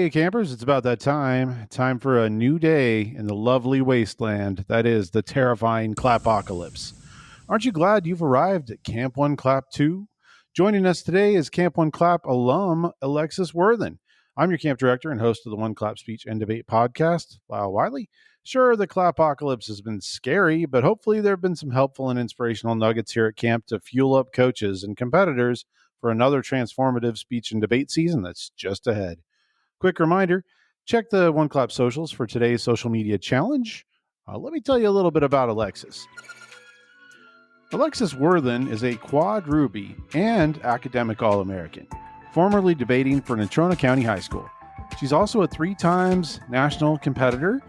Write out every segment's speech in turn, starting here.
Hey, campers, it's about that time. Time for a new day in the lovely wasteland that is the terrifying Clapocalypse. Aren't you glad you've arrived at Camp One Clap 2? Joining us today is Camp One Clap alum Alexis Worthen. I'm your camp director and host of the One Clap Speech and Debate podcast, Lyle Wiley. Sure, the Clapocalypse has been scary, but hopefully there have been some helpful and inspirational nuggets here at camp to fuel up coaches and competitors for another transformative speech and debate season that's just ahead. Quick reminder, check the One Clap socials for today's social media challenge. Let me tell you a little bit about Alexis. Alexis Worthen is a quad Ruby and academic All-American, formerly debating for Natrona County High School. She's also a 3 times national competitor.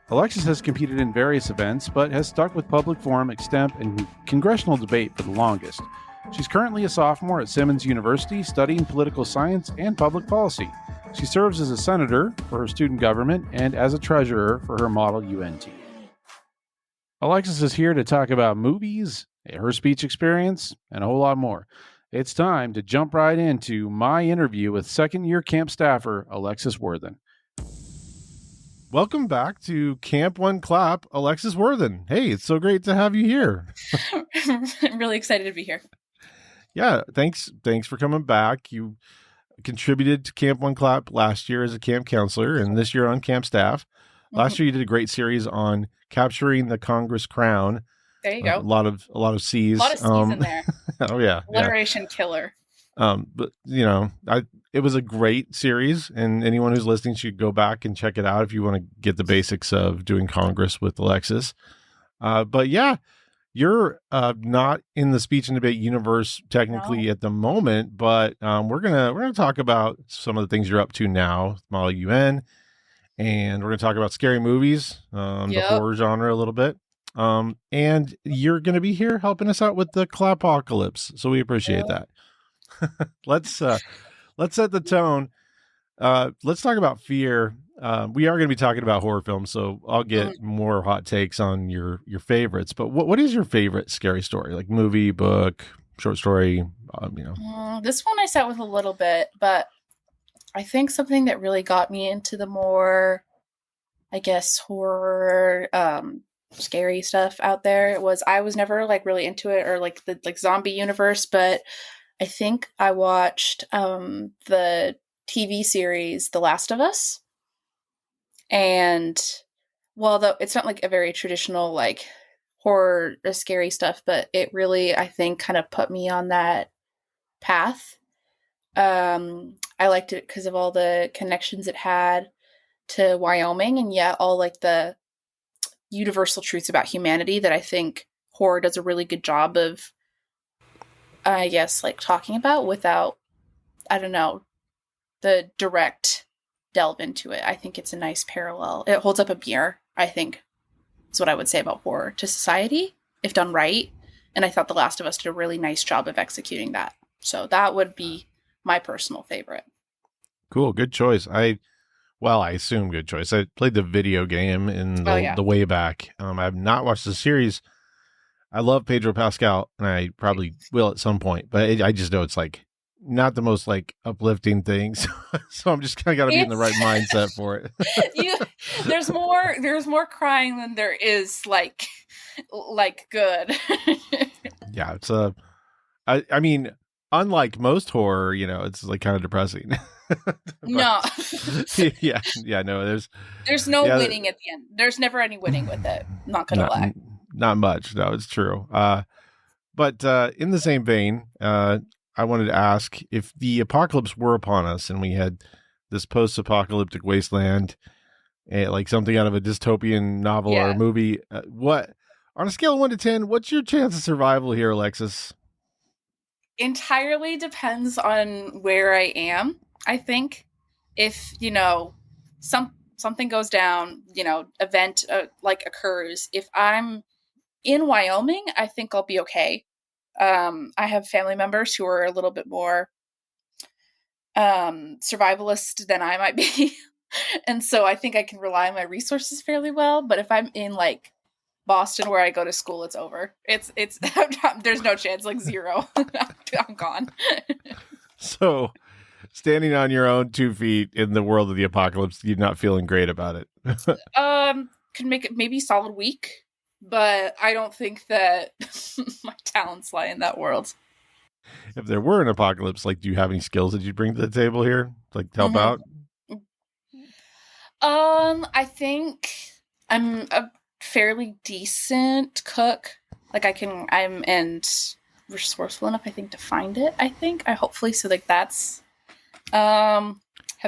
Alexis has competed in various events, but has stuck with public forum, extemp, and congressional debate for the longest. She's currently a sophomore at Simmons University studying political science and public policy. She serves as a senator for her student government and as a treasurer for her model UN team. Alexis is here to talk about movies, her speech experience, and a whole lot more. It's time to jump right into my interview with second-year camp staffer Alexis Worthen. Welcome back to Camp One Clap, Alexis Worthen. Hey, it's so great to have you here. I'm really excited to be here. Yeah, thanks for coming back. You contributed to Camp One Clap last year as a camp counselor, and this year on camp staff. Last year you did a great series on capturing the Congress crown. There you go. A lot of C's. A lot of C's in there. Oh yeah, alliteration killer. But it was a great series, and anyone who's listening should go back and check it out if you want to get the basics of doing Congress with Alexis. But yeah. You're not in the speech and debate universe technically at the moment, but we're gonna talk about some of the things you're up to now, Model UN, and we're gonna talk about scary movies, the horror genre a little bit, and you're gonna be here helping us out with the Clapocalypse, so we appreciate that. Let's set the tone. Let's talk about fear. We are going to be talking about horror films, so I'll get more hot takes on your favorites. But what is your favorite scary story? Like movie, book, short story? This one I sat with a little bit, but I think something that really got me into the more, I guess, horror, scary stuff out there was I was never really into it or the zombie universe, but I think I watched the TV series The Last of Us. And though it's not a very traditional horror or scary stuff, but it really, I think, kind of put me on that path. I liked it because of all the connections it had to Wyoming, and yet all the universal truths about humanity that I think horror does a really good job of, I guess, talking about without, I don't know, the direct delve into it. I think it's a nice parallel. It holds up a mirror, I think, is what I would say about horror to society, if done right. And I thought The Last of Us did a really nice job of executing that. So that would be my personal favorite. Cool. Good choice. I assume good choice. I played the video game in the way back. I have not watched the series. I love Pedro Pascal, and I probably will at some point, but I just know it's not the most uplifting things, so I'm just kind of got to be in the right mindset for it. There's more crying than there is good. Yeah, it's I mean, unlike most horror, it's kind of depressing. No. No. There's no winning at the end. There's never any winning with it. Not gonna lie. Not much. No, it's true. But in the same vein, I wanted to ask if the apocalypse were upon us and we had this post-apocalyptic wasteland, something out of a dystopian novel or a movie. What, on a scale of 1 to 10, what's your chance of survival here, Alexis? Entirely depends on where I am. I think if something goes down, event occurs. If I'm in Wyoming, I think I'll be okay. I have family members who are a little bit more survivalist than I might be. And so I think I can rely on my resources fairly well. But if I'm in Boston where I go to school, it's over. It's there's no chance, 0. I'm gone. So Standing on your own 2 feet in the world of the apocalypse, you're not feeling great about it. Could make it maybe solid week, but I don't think that my talents lie in that world. If there were an apocalypse, like, do you have any skills that you'd bring to the table here, like to help Mm-hmm. out? I think I'm a fairly decent cook. Like I'm and resourceful enough, I think, to find it. I hopefully so. Like that's have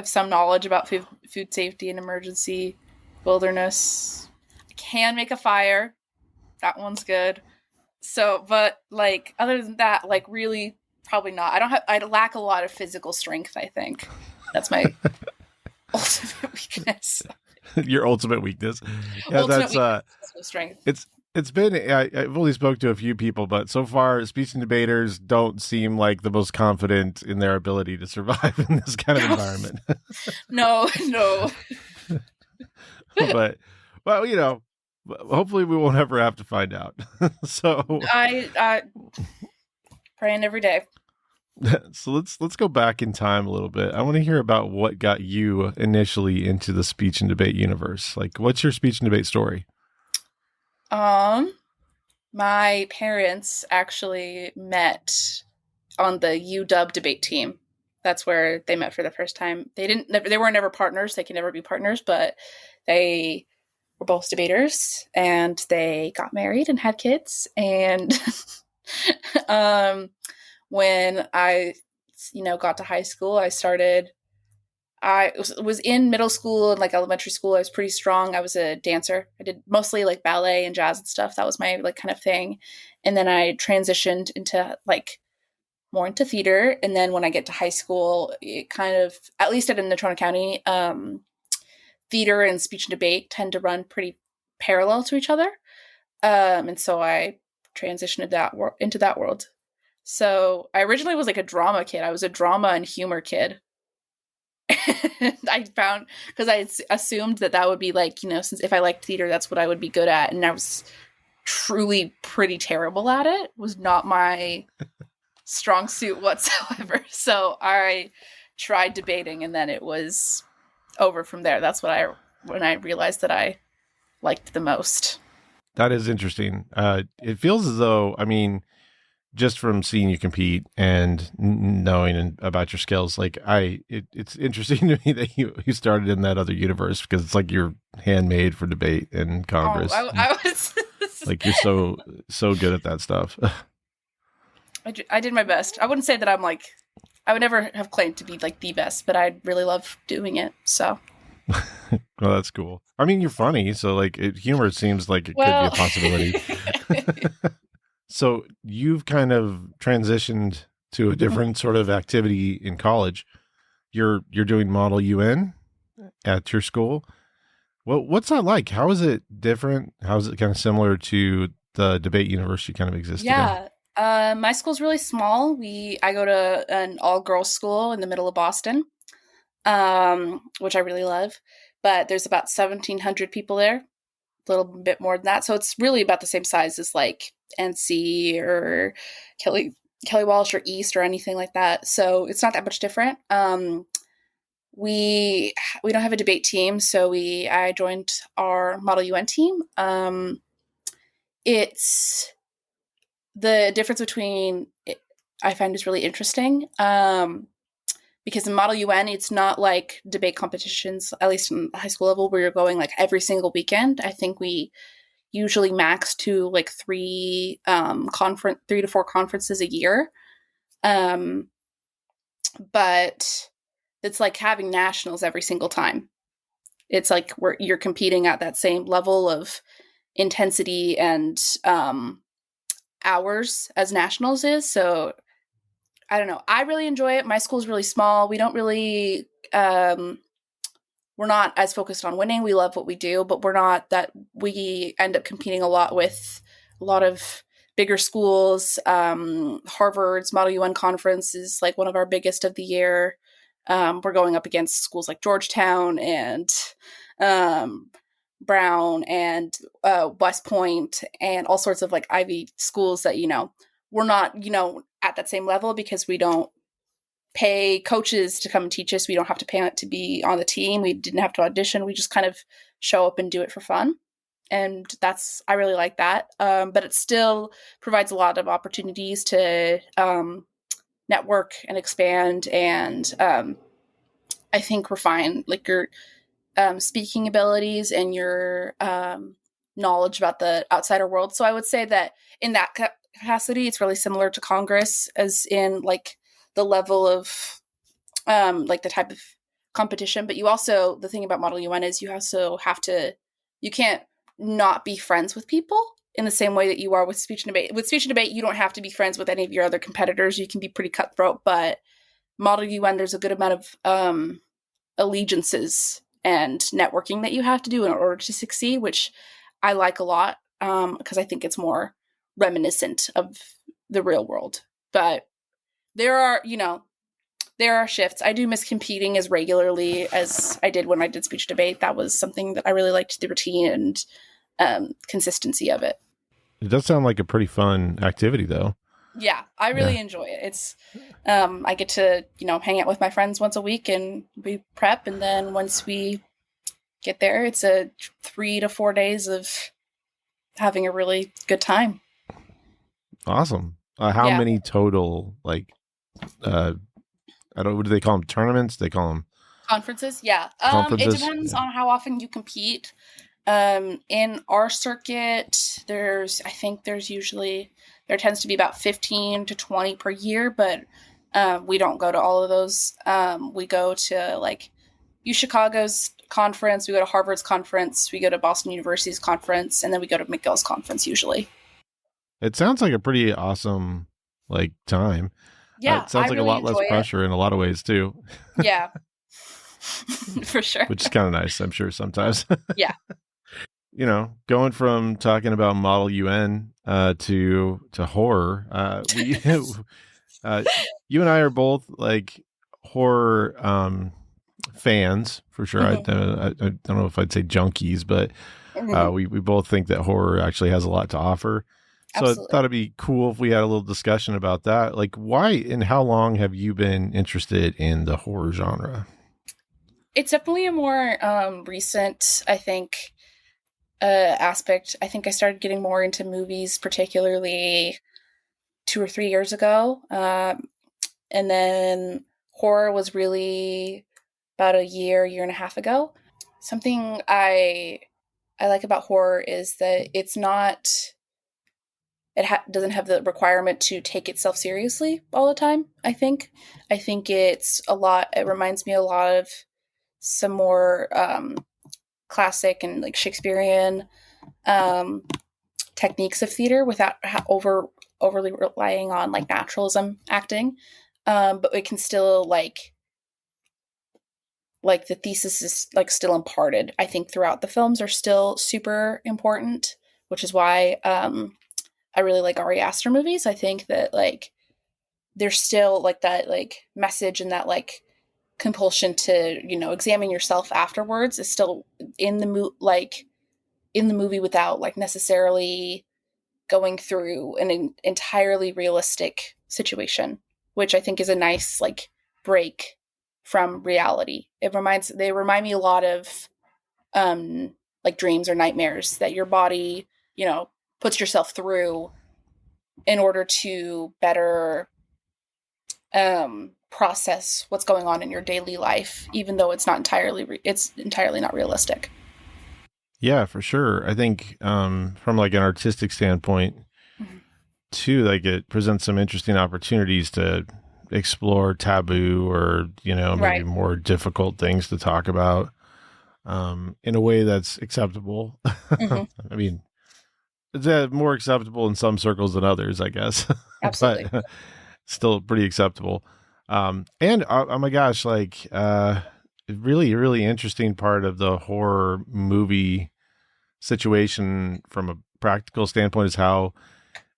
some knowledge about food safety and emergency wilderness. I can make a fire. That one's good. So, but like other than that, like really, probably not. I lack a lot of physical strength. I think that's my ultimate weakness. Your ultimate weakness. Yeah, Ultimate that's weakness is physical strength. it's been I've only spoke to a few people, but so far speech and debaters don't seem like the most confident in their ability to survive in this kind of environment. No. But well, hopefully we won't ever have to find out. So I praying every day. so let's go back in time a little bit. I want to hear about what got you initially into the speech and debate universe. Like, what's your speech and debate story? My parents actually met on the UW debate team. That's where they met for the first time. They were never partners. They can never be partners, but they were both debaters and they got married and had kids. And when I, got to high school, I was in middle school and like elementary school. I was pretty strong. I was a dancer. I did mostly like ballet and jazz and stuff. That was my like kind of thing. And then I transitioned into like more into theater. And then when I get to high school, it kind of, at least in Natrona County, theater and speech and debate tend to run pretty parallel to each other. And so I transitioned into that world. So I originally was like a drama kid. I was a drama and humor kid. I found because I assumed that would be like, since if I liked theater, that's what I would be good at. And I was truly pretty terrible at it. It was not my strong suit whatsoever. So I tried debating and then it was over from there. That's when I realized that I liked the most. That is interesting. It feels as though, I mean, just from seeing you compete and knowing about your skills, like it's interesting to me that you started in that other universe because it's like you're handmade for debate and Congress. Oh, I was like you're so good at that stuff. I did my best. I wouldn't say that I'm like, I would never have claimed to be like the best, but I really love doing it. So. Well, that's cool. I mean, you're funny, so like humor seems like it could be a possibility. So you've kind of transitioned to a different sort of activity in college. You're doing Model UN at your school. Well, what's that like? How is it different? How is it kind of similar to the debate universe you kind of existed in? My school's really small. I go to an all-girls school in the middle of Boston, which I really love. But there's about 1,700 people there, a little bit more than that. So it's really about the same size as like NC or Kelly Walsh or East or anything like that. So it's not that much different. We don't have a debate team, so I joined our Model UN team. It's the difference between I find is really interesting. Because in Model UN, it's not like debate competitions, at least in the high school level, where you're going like every single weekend. I think we usually max to like 3 to 4 conferences a year. But it's like having nationals every single time. It's like you're competing at that same level of intensity and hours as nationals is. So I don't know. I really enjoy it. My school's really small. We don't really we're not as focused on winning. We love what we do, but we're not that we end up competing a lot with a lot of bigger schools. Harvard's Model UN conference is like one of our biggest of the year. We're going up against schools like Georgetown and Brown and West Point and all sorts of like Ivy schools that, we're not, at that same level because we don't pay coaches to come and teach us. We don't have to pay to be on the team. We didn't have to audition. We just kind of show up and do it for fun. And I really like that. But it still provides a lot of opportunities to network and expand and I think refine like your speaking abilities and your knowledge about the outsider world. So I would say that in that capacity, it's really similar to Congress, as in like the level of like the type of competition. But you also, the thing about Model UN is you also have to, you can't not be friends with people in the same way that you are with speech and debate. With speech and debate, you don't have to be friends with any of your other competitors. You can be pretty cutthroat, but Model UN, there's a good amount of allegiances and networking that you have to do in order to succeed, which I like a lot because I think it's more reminiscent of the real world. But there are shifts. I do miss competing as regularly as I did when I did speech debate. That was something that I really liked, the routine and consistency of it. It does sound like a pretty fun activity, though. Yeah, I really enjoy it. It's I get to, hang out with my friends once a week and we prep. And then once we get there, it's a 3 to 4 days of having a really good time. Awesome. How many total, like, I don't, what do they call them? Tournaments? They call them conferences. Yeah. Conferences? It depends on how often you compete. In our circuit, there tends to be about 15 to 20 per year, but we don't go to all of those. We go to like UChicago's conference, we go to Harvard's conference, we go to Boston University's conference, and then we go to McGill's conference usually. It sounds like a pretty awesome like time. Yeah, it sounds like really a lot less pressure in a lot of ways too. Yeah, for sure. Which is kind of nice, I'm sure sometimes. Yeah. Going from talking about Model UN to horror, you and I are both like horror fans for sure. Mm-hmm. I don't know if I'd say junkies, but we both think that horror actually has a lot to offer. So Absolutely. I thought it'd be cool if we had a little discussion about that. Like, why and how long have you been interested in the horror genre? It's definitely a more recent, I think, aspect. I think I started getting more into movies, particularly 2 or 3 years ago. And then horror was really about a year and a half ago. Something I like about horror is that it's not, doesn't have the requirement to take itself seriously all the time, I think. I think it reminds me a lot of some more classic and like Shakespearean techniques of theater without overly relying on like naturalism acting. But it can still like the thesis is like still imparted, I think, throughout. The films are still super important, which is why I really like Ari Aster movies. I think that like there's still like that like message and that like compulsion to examine yourself afterwards is still in the movie without like necessarily going through an entirely realistic situation, which I think is a nice like break from reality. They remind me a lot of like dreams or nightmares that your body puts yourself through in order to better process what's going on in your daily life, even though it's entirely not realistic. Yeah, for sure. I think from like an artistic standpoint, mm-hmm. too, like it presents some interesting opportunities to explore taboo or maybe more difficult things to talk about in a way that's acceptable. Mm-hmm. I mean, it's more acceptable in some circles than others, I guess. Absolutely. But still pretty acceptable. And oh my gosh, like really, really interesting part of the horror movie situation from a practical standpoint is how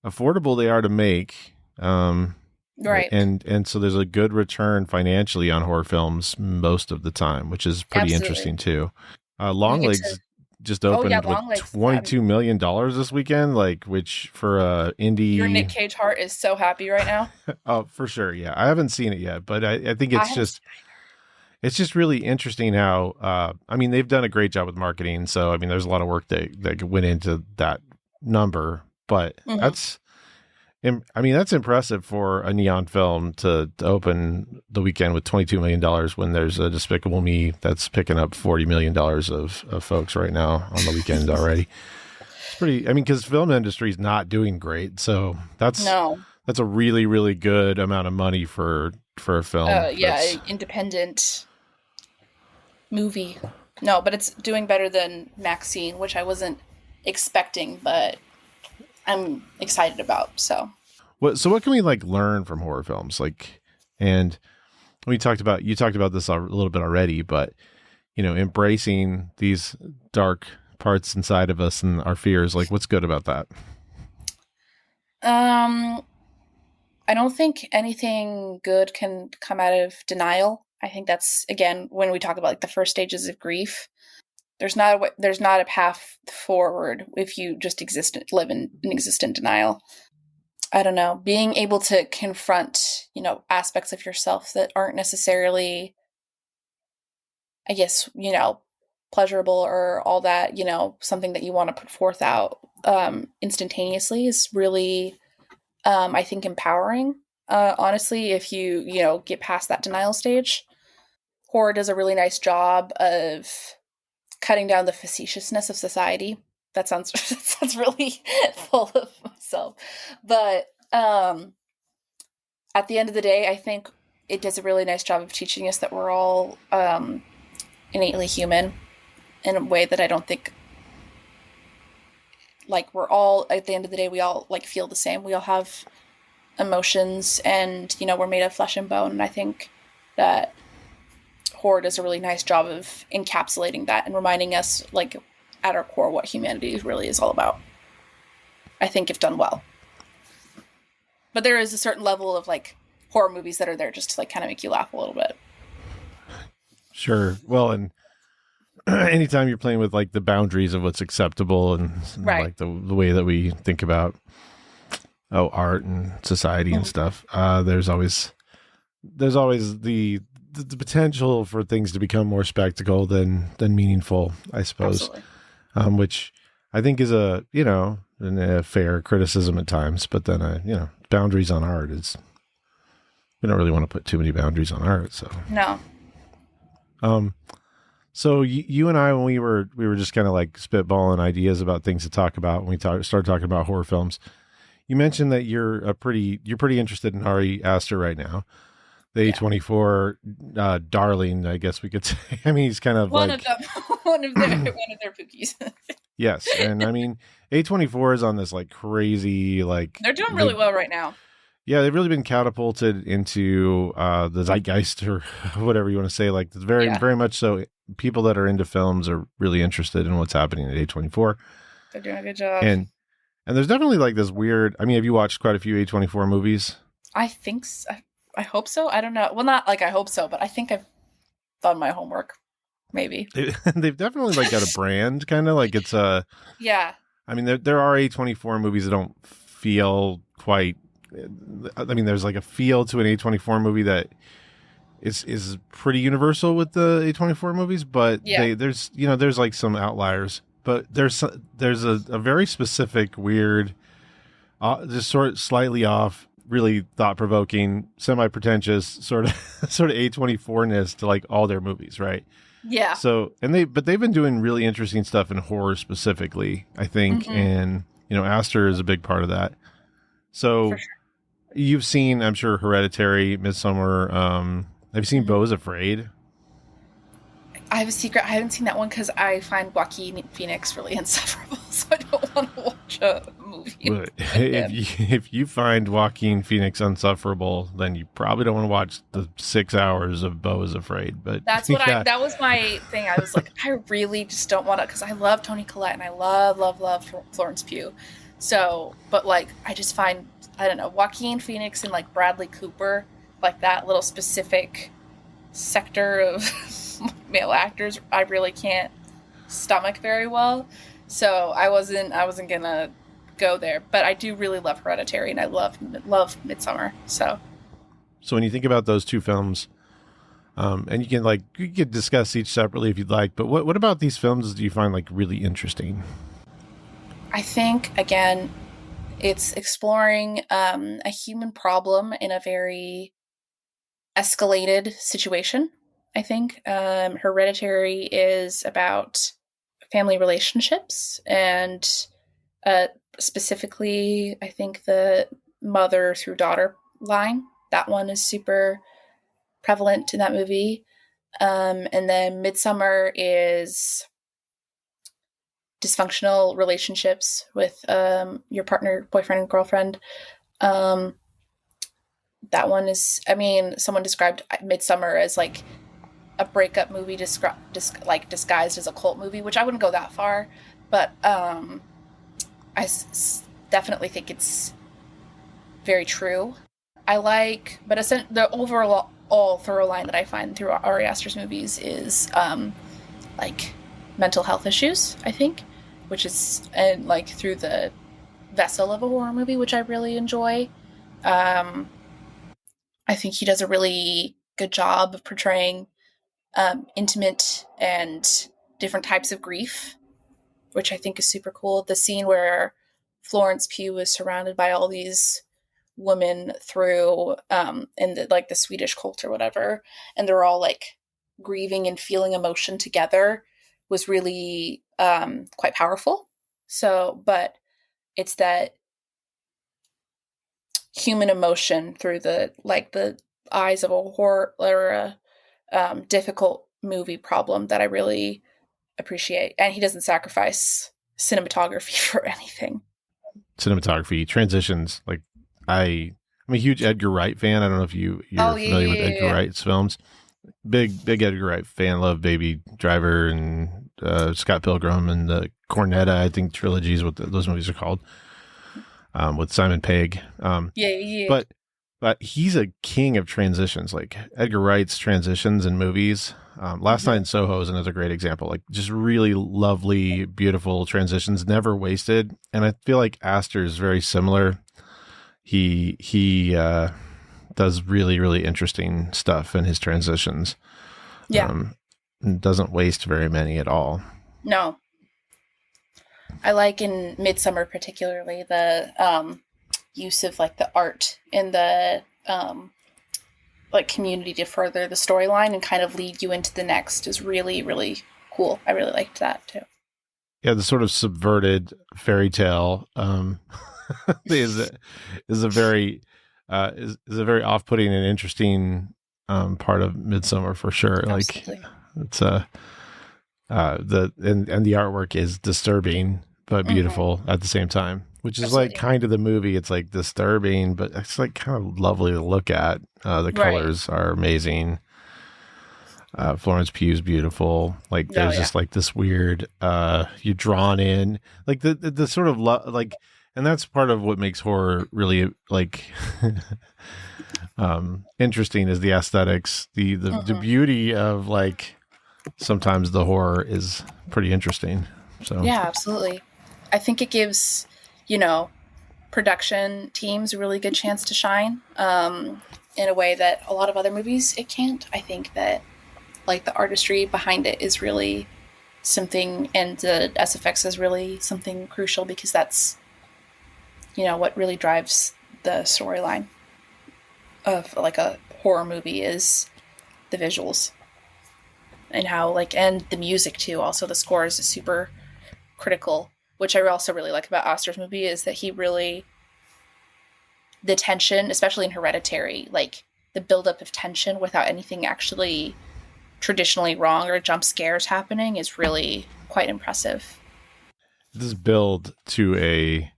affordable they are to make. Right. And so there's a good return financially on horror films most of the time, which is pretty Absolutely. Interesting too. Longlegs just Oh yeah, opened with Longlegs. $22 million this weekend, like, which for Your Nick indie. Cage heart is so happy right now. Oh, for sure. Yeah. I haven't seen it yet, but I think I haven't seen it's just really interesting how, I mean, they've done a great job with marketing. So, I mean, there's a lot of work that went into that number, but it. Mhm. I mean, that's impressive for a neon film to open the weekend with $22 million when there's a Despicable Me that's picking up $40 million of folks right now on the weekend already. It's pretty, I mean, because film industry is not doing great. So No. that's a really, really good amount of money for a film. Yeah, independent movie. No, but it's doing better than Maxine, which I wasn't expecting, but I'm excited about. So What can we like learn from horror films? Like, and you talked about this a little bit already, but embracing these dark parts inside of us and our fears, like what's good about that? um I don't think anything good can come out of denial. I think that's again when we talk about like the first stages of grief. There's not a path forward if you just live in denial. I don't know, being able to confront, aspects of yourself that aren't necessarily, I guess, pleasurable or all that, something that you want to put forth out instantaneously is really, I think, empowering. Honestly, if you get past that denial stage, horror does a really nice job of cutting down the facetiousness of society. That sounds that sounds really full of myself, but at the end of the day, I think it does a really nice job of teaching us that we're all innately human in a way that I don't think, like, we're all, at the end of the day, we all like feel the same. We all have emotions, and we're made of flesh and bone. And I think that horror does a really nice job of encapsulating that and reminding us, like, at our core, what humanity really is all about. I think if done well. But there is a certain level of like horror movies that are there just to like kind of make you laugh a little bit. Sure. Well, and anytime you're playing with like the boundaries of what's acceptable and Right. like the way that we think about art and society and stuff, there's always the potential for things to become more spectacle than meaningful, I suppose. Absolutely. Which I think is a fair criticism at times, but then boundaries on art is, we don't really want to put too many boundaries on art. So No. So you and I, when we were just kind of like spitballing ideas about things to talk about when we started talking about horror films, you mentioned that you're pretty interested in Ari Aster right now, the A24 darling, I guess we could say. I mean, he's kind of one like of them, one of their pookies. Yes, and I mean, A24 is on this like crazy like They're doing really well right now. Yeah, they've really been catapulted into the zeitgeist or whatever you want to say. Like, it's very much so. People that are into films are really interested in what's happening at A24. They're doing a good job. And there's definitely like this weird. I mean, have you watched quite a few A24 movies? I think so. I hope so. I don't know. Well, not like I hope so, but I think I've done my homework. Maybe They've definitely like got a brand, kind of like it's a. Yeah. I mean, there are A24 movies that don't feel quite. I mean, there's like a feel to an A24 movie that is pretty universal with the A24 movies, but there's like some outliers, but there's a very specific, weird, just sort of slightly off, really thought provoking, semi pretentious sort of A24ness to like all their movies, right? Yeah. So they've been doing really interesting stuff in horror specifically, I think, and Aster is a big part of that. So. For sure. You've seen, I'm sure, Hereditary, Midsommar. Have you seen Beau is Afraid? I have a secret. I haven't seen that one because I find Joaquin Phoenix really insufferable, so I don't want to watch a movie. But if you find Joaquin Phoenix insufferable, then you probably don't want to watch the 6 hours of Beau is Afraid. But that's what that was my thing. I was like, I really just don't want to, because I love Toni Collette and I love Florence Pugh. So, but like, I just find, I don't know, Joaquin Phoenix and like Bradley Cooper, like that little specific sector of male actors, I really can't stomach very well, so I wasn't gonna go there. But I do really love Hereditary, and I love Midsommar. So So when you think about those two films, and you can discuss each separately if you'd like, but what about these films do you find like really interesting? I think again, it's exploring a human problem in a very escalated situation. I think Hereditary is about family relationships and uh, specifically, I think the mother through daughter line. That one is super prevalent in that movie. And then Midsommar is dysfunctional relationships with your partner, boyfriend, and girlfriend. Um, that one is, I mean, someone described Midsommar as like a breakup movie disguised as a cult movie, which I wouldn't go that far, but definitely think it's very true. I like, but the overall thorough line that I find through Ari Aster's movies is like mental health issues, I think, which is, and like through the vessel of a horror movie, which I really enjoy. I think he does a really good job of portraying intimate and different types of grief, which I think is super cool. The scene where Florence Pugh is surrounded by all these women through in the Swedish cult or whatever, and they're all like grieving and feeling emotion together was really quite powerful. So, but it's that human emotion through the eyes of a horror or a difficult movie problem that I really appreciate. And he doesn't sacrifice cinematography for anything. Cinematography, transitions, like I'm a huge Edgar Wright fan. I don't know if you're familiar with Edgar Wright's films. Big Edgar Wright fan. Love Baby Driver and Scott Pilgrim and the Cornetta, I think, trilogies, what those movies are called, with Simon Pegg. But he's a king of transitions. Like Edgar Wright's transitions in movies. Last Night in Soho is another great example. Like just really lovely, beautiful transitions, never wasted. And I feel like Aster is very similar. He does really, really interesting stuff in his transitions. Yeah. Doesn't waste very many at all. No. I like in Midsommar particularly the use of like the art in the like community to further the storyline and kind of lead you into the next is really, really cool. I really liked that too. Yeah, the sort of subverted fairy tale is a very off-putting and interesting part of Midsommar for sure. Absolutely. Like it's the artwork is disturbing but beautiful at the same time, which is like kind of the movie. It's like disturbing, but it's like kind of lovely to look at. The colors are amazing. Florence Pugh's beautiful. Like there's just like this weird, you're drawn in, like the sort of like, and that's part of what makes horror really like interesting is the aesthetics, the beauty of like sometimes the horror is pretty interesting. So yeah, absolutely. I think it gives, production teams a really good chance to shine in a way that a lot of other movies it can't. I think that like the artistry behind it is really something, and the SFX is really something crucial because that's what really drives the storyline of like a horror movie is the visuals and how and the music too. Also the score is super critical, which I also really like about Aster's movie is that he really, the tension, especially in Hereditary, like the buildup of tension without anything actually traditionally wrong or jump scares happening is really quite impressive. This build to a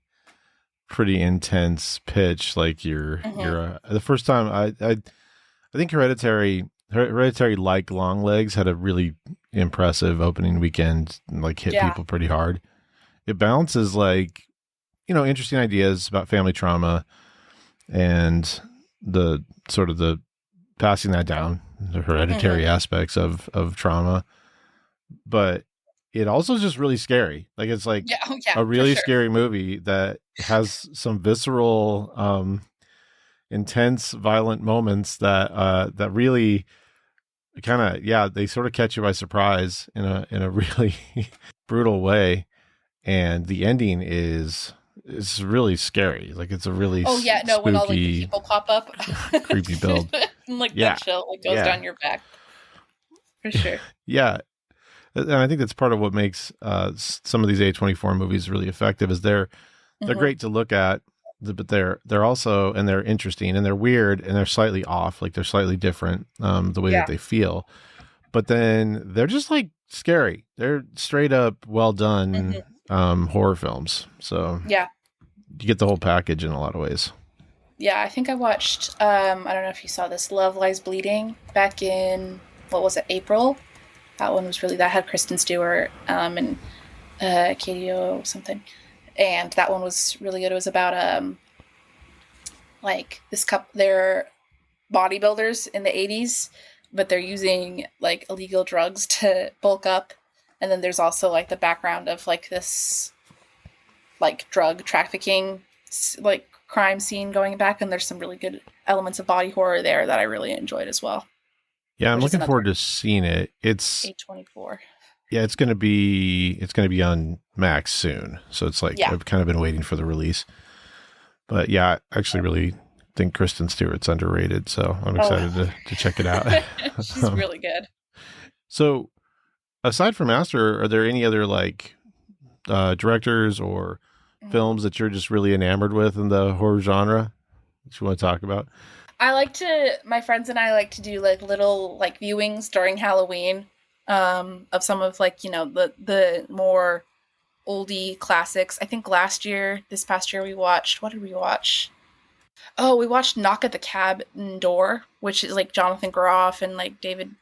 pretty intense pitch. Like you're the first time I think Hereditary like Longlegs had a really impressive opening weekend, like hit people pretty hard. It balances like interesting ideas about family trauma and the sort of the passing that down, the hereditary aspects of trauma, but it also is just really scary. Like it's like yeah, a really for sure. scary movie that has some visceral, intense, violent moments that really kind of, they sort of catch you by surprise in a really brutal way. And the ending is really scary. Like it's a really Oh yeah, no, when all like the spooky, people pop up, creepy build. and like Yeah, that chill like goes yeah, down your back for sure. yeah. And I think that's part of what makes some of these A24 movies really effective is they're Hmm. great to look at, but they're also, and they're interesting and they're weird and they're slightly off, like they're slightly different, the way that Yeah. they feel. But then they're just like scary. They're straight up well done Hmm. horror films. So Yeah. you get the whole package in a lot of ways. Yeah, I think I watched I don't know if you saw this, Love Lies Bleeding, back in, what was it, April? That one was really, that had Kristen Stewart, and Katie O something. And that one was really good. It was about like this couple, they're bodybuilders in the 80s, but they're using like illegal drugs to bulk up. And then there's also like the background of like this like drug trafficking like crime scene going back, and there's some really good elements of body horror there that I really enjoyed as well. Yeah, I'm Which is looking forward another to seeing it. It's A24. Yeah, it's gonna be on Max soon. So it's like Yeah. I've kind of been waiting for the release. But yeah, I actually really think Kristen Stewart's underrated, so I'm excited to check it out. She's really good. So aside from Aster, are there any other like directors or films that you're just really enamored with in the horror genre that you want to talk about? My friends and I like to do like little like viewings during Halloween, of some of like, the more oldie classics. I think this past year we watched, what did we watch? Oh, we watched Knock at the Cabin Door, which is like Jonathan Groff and like David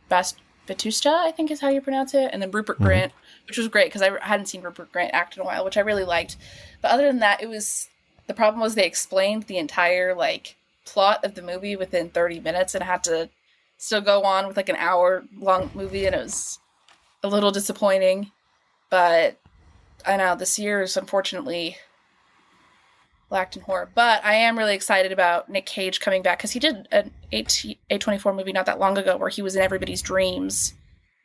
Batusta, I think is how you pronounce it, and then Rupert Grint, which was great because I hadn't seen Rupert Grint act in a while, which I really liked. But other than that, the problem was they explained the entire like plot of the movie within 30 minutes and had to still go on with like an hour long movie, and it was a little disappointing. But I know this year is unfortunately lacked in horror. But I am really excited about Nick Cage coming back because he did an A24 movie not that long ago where he was in everybody's dreams,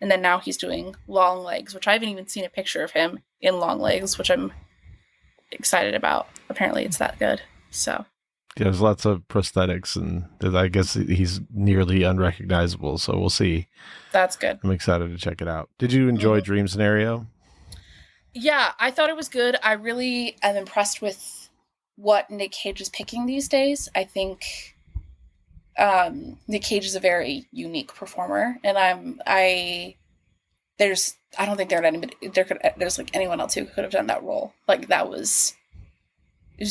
and then now he's doing Long Legs, which I haven't even seen a picture of him in Long Legs, which I'm excited about. Apparently it's that good. So Yeah, there's lots of prosthetics, and I guess he's nearly unrecognizable. So we'll see. that's good. I'm excited to check it out. Did you enjoy Dream Scenario? Yeah, I thought it was good. I really am impressed with what Nick Cage is picking these days. I think Nick Cage is a very unique performer, and I don't think there's like anyone else who could have done that role. Like it was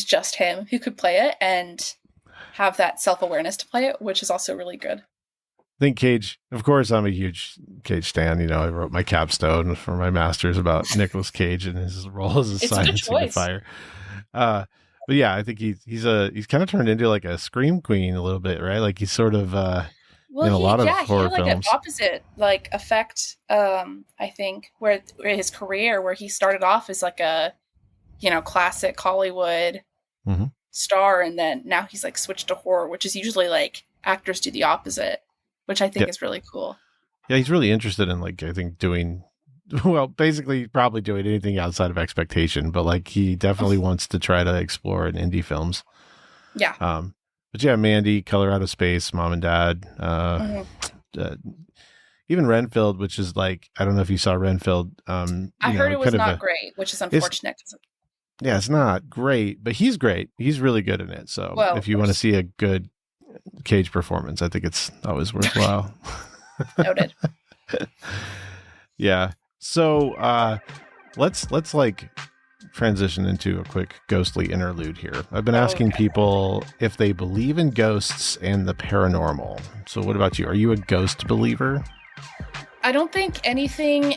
just him who could play it and have that self-awareness to play it, which is also really good. I think Cage, of course, I'm a huge Cage stan. I wrote my capstone for my master's about Nicolas Cage and his role as a science signifier. But yeah, I think he's kind of turned into like a scream queen a little bit, right? Like he's sort of in a lot of horror he had like films. an opposite like effect. I think where his career, where he started off as like a classic Hollywood star, and then now he's like switched to horror, which is usually like actors do the opposite, which I think is really cool. Yeah, he's really interested in like I think doing. Well, basically, probably doing anything outside of expectation, but like he definitely wants to try to explore in indie films. Yeah. But yeah, Mandy, Color Out of Space, Mom and Dad, even Renfield, which is like I don't know if you saw Renfield. I heard it was not great, which is unfortunate. Yeah, it's not great, but he's great. He's really good in it. So if you want to see a good Cage performance, I think it's always worthwhile. Noted. Yeah. So let's like transition into a quick ghostly interlude here. I've been asking people if they believe in ghosts and the paranormal. So what about you? Are you a ghost believer? I don't think anything,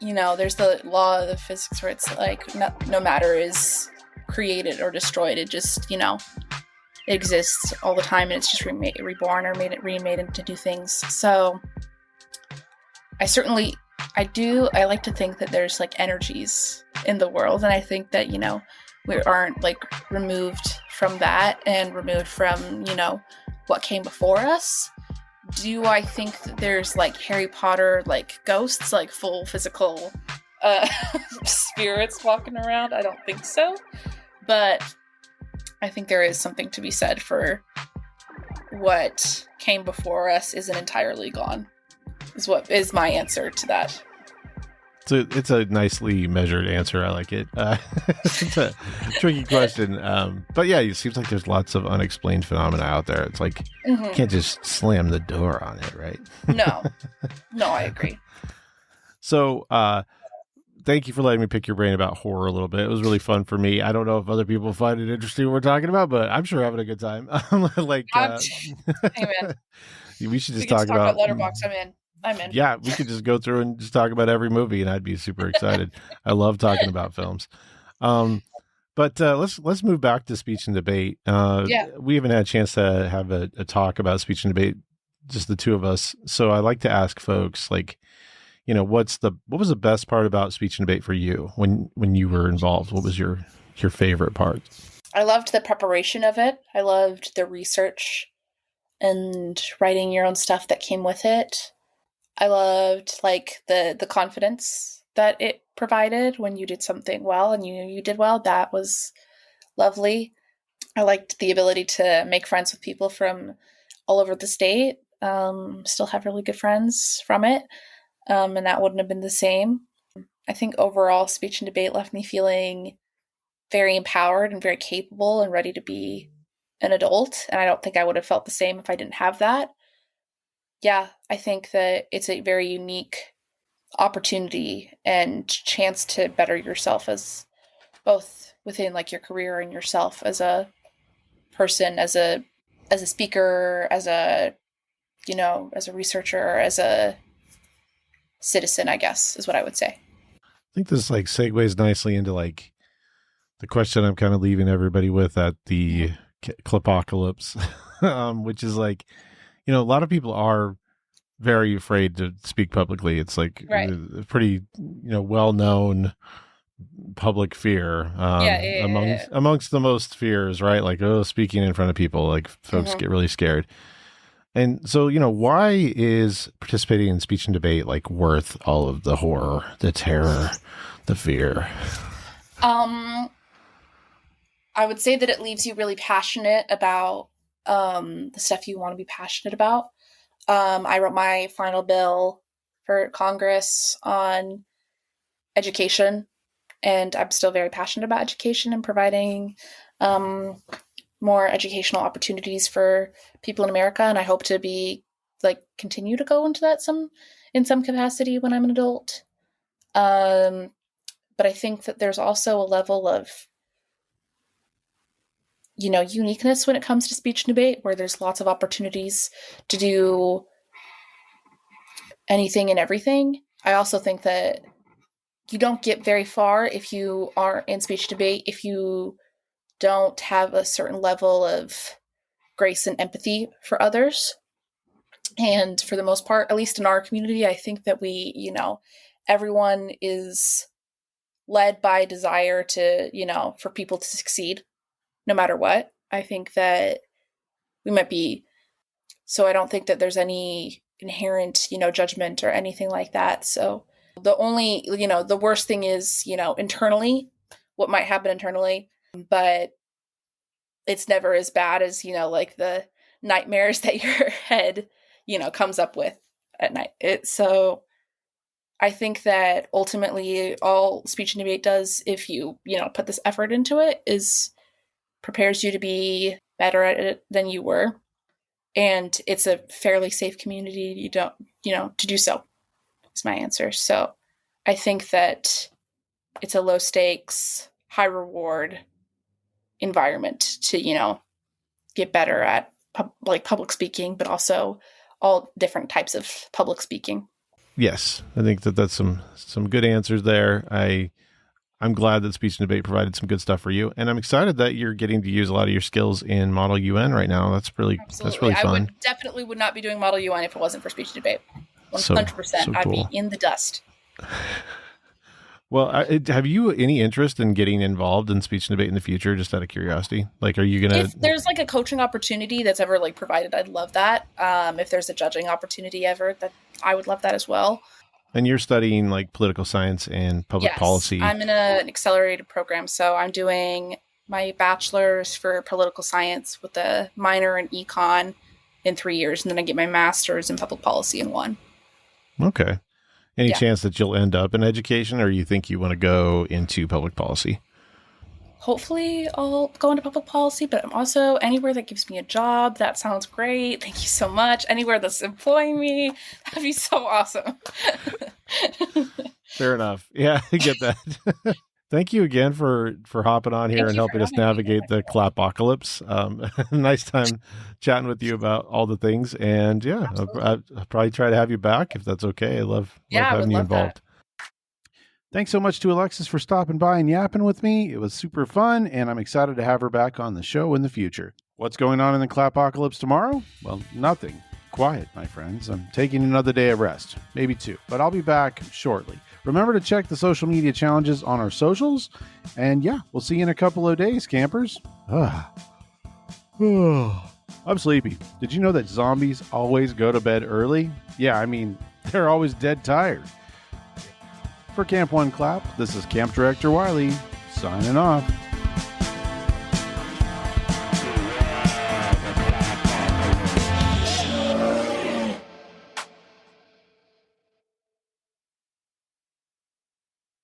there's the law of the physics where it's like no matter is created or destroyed. It just, exists all the time, and it's just reborn or remade into new things. So I certainly I like to think that there's like energies in the world, and I think that, we aren't like removed from that and removed from, what came before us. Do I think that there's like Harry Potter like ghosts, like full physical uh spirits walking around? I don't think so. But I think there is something to be said for what came before us isn't entirely gone. Is what is my answer to that. It's a nicely measured answer. I like it. It's a tricky question. But yeah, it seems like there's lots of unexplained phenomena out there. It's like, you can't just slam the door on it, right? No, I agree. So, thank you for letting me pick your brain about horror a little bit. It was really fun for me. I don't know if other people find it interesting what we're talking about, but I'm sure having a good time. Like, Amen. We should just We talk can about Letterboxd. I'm in. Yeah, we could just go through and just talk about every movie, and I'd be super excited. I love talking about films. But let's move back to speech and debate. We haven't had a chance to have a talk about speech and debate, just the two of us. So I like to ask folks, like, what was the best part about speech and debate for you when you were involved? What was your favorite part? I loved the preparation of it. I loved the research and writing your own stuff that came with it. I loved like the confidence that it provided when you did something well and you knew you did well. That was lovely. I liked the ability to make friends with people from all over the state. Still have really good friends from it. And that wouldn't have been the same. I think overall speech and debate left me feeling very empowered and very capable and ready to be an adult. And I don't think I would have felt the same if I didn't have that. Yeah, I think that it's a very unique opportunity and chance to better yourself as both within like your career and yourself as a person, as a speaker, as a researcher, as a citizen, I guess is what I would say. I think this like segues nicely into like the question I'm kind of leaving everybody with at the clipocalypse, which is like, a lot of people are very afraid to speak publicly. It's like a pretty, well-known public fear amongst the most fears, right? Like, speaking in front of people, like folks get really scared. And so, why is participating in speech and debate like worth all of the horror, the terror, the fear? I would say that it leaves you really passionate about the stuff you want to be passionate about. I wrote my final bill for Congress on education, and I'm still very passionate about education and providing more educational opportunities for people in America. And I hope to continue to go into that in some capacity when I'm an adult. But I think that there's also a level of uniqueness when it comes to speech and debate, where there's lots of opportunities to do anything and everything. I also think that you don't get very far if you aren't in speech debate, if you don't have a certain level of grace and empathy for others. And for the most part, at least in our community, I think that we, everyone is led by a desire to, for people to succeed no matter what. I think that we might be, so I don't think that there's any inherent, judgment or anything like that. So the only, the worst thing is, internally, what might happen internally, but it's never as bad as, like the nightmares that your head, comes up with at night. So I think that ultimately all speech and debate does, if you, put this effort into it, is prepares you to be better at it than you were. And it's a fairly safe community. You don't, to do so is my answer. So I think that it's a low stakes, high reward environment to, get better at public speaking, but also all different types of public speaking. Yes, I think that's some good answers there. I'm glad that speech and debate provided some good stuff for you, and I'm excited that you're getting to use a lot of your skills in Model UN right now. That's really fun. I would not be doing Model UN if it wasn't for speech and debate. 100%. So cool. I'd be in the dust. Well, have you any interest in getting involved in speech and debate in the future, just out of curiosity? Like, are you going If to... there's like a coaching opportunity that's ever like provided, I'd love that. If there's a judging opportunity ever, that I would love that as well. And you're studying like political science and public Yes, policy. I'm in an accelerated program, so I'm doing my bachelor's for political science with a minor in econ in 3 years, and then I get my master's in public policy in 1. Okay. Any Yeah. chance that you'll end up in education, or you think you want to go into public policy? Hopefully I'll go into public policy, but I'm also anywhere that gives me a job. That sounds great. Thank you so much. Anywhere that's employing me, that'd be so awesome. Fair enough. Yeah, I get that. Thank you again for hopping on here Thank and you for helping us having me. navigate the clapocalypse. Nice time chatting with you about all the things. And yeah, I'll probably try to have you back if that's okay. I love Yeah, I having would you love involved. Thanks so much to Alexis for stopping by and yapping with me. It was super fun, and I'm excited to have her back on the show in the future. What's going on in the clapocalypse tomorrow? Well, nothing. Quiet, my friends. I'm taking another day of rest, maybe 2, but I'll be back shortly. Remember to check the social media challenges on our socials, and yeah, we'll see you in a couple of days, campers. I'm sleepy. Did you know that zombies always go to bed early? Yeah, I mean, they're always dead tired. For Camp One Clap, this is Camp Director Wiley, signing off.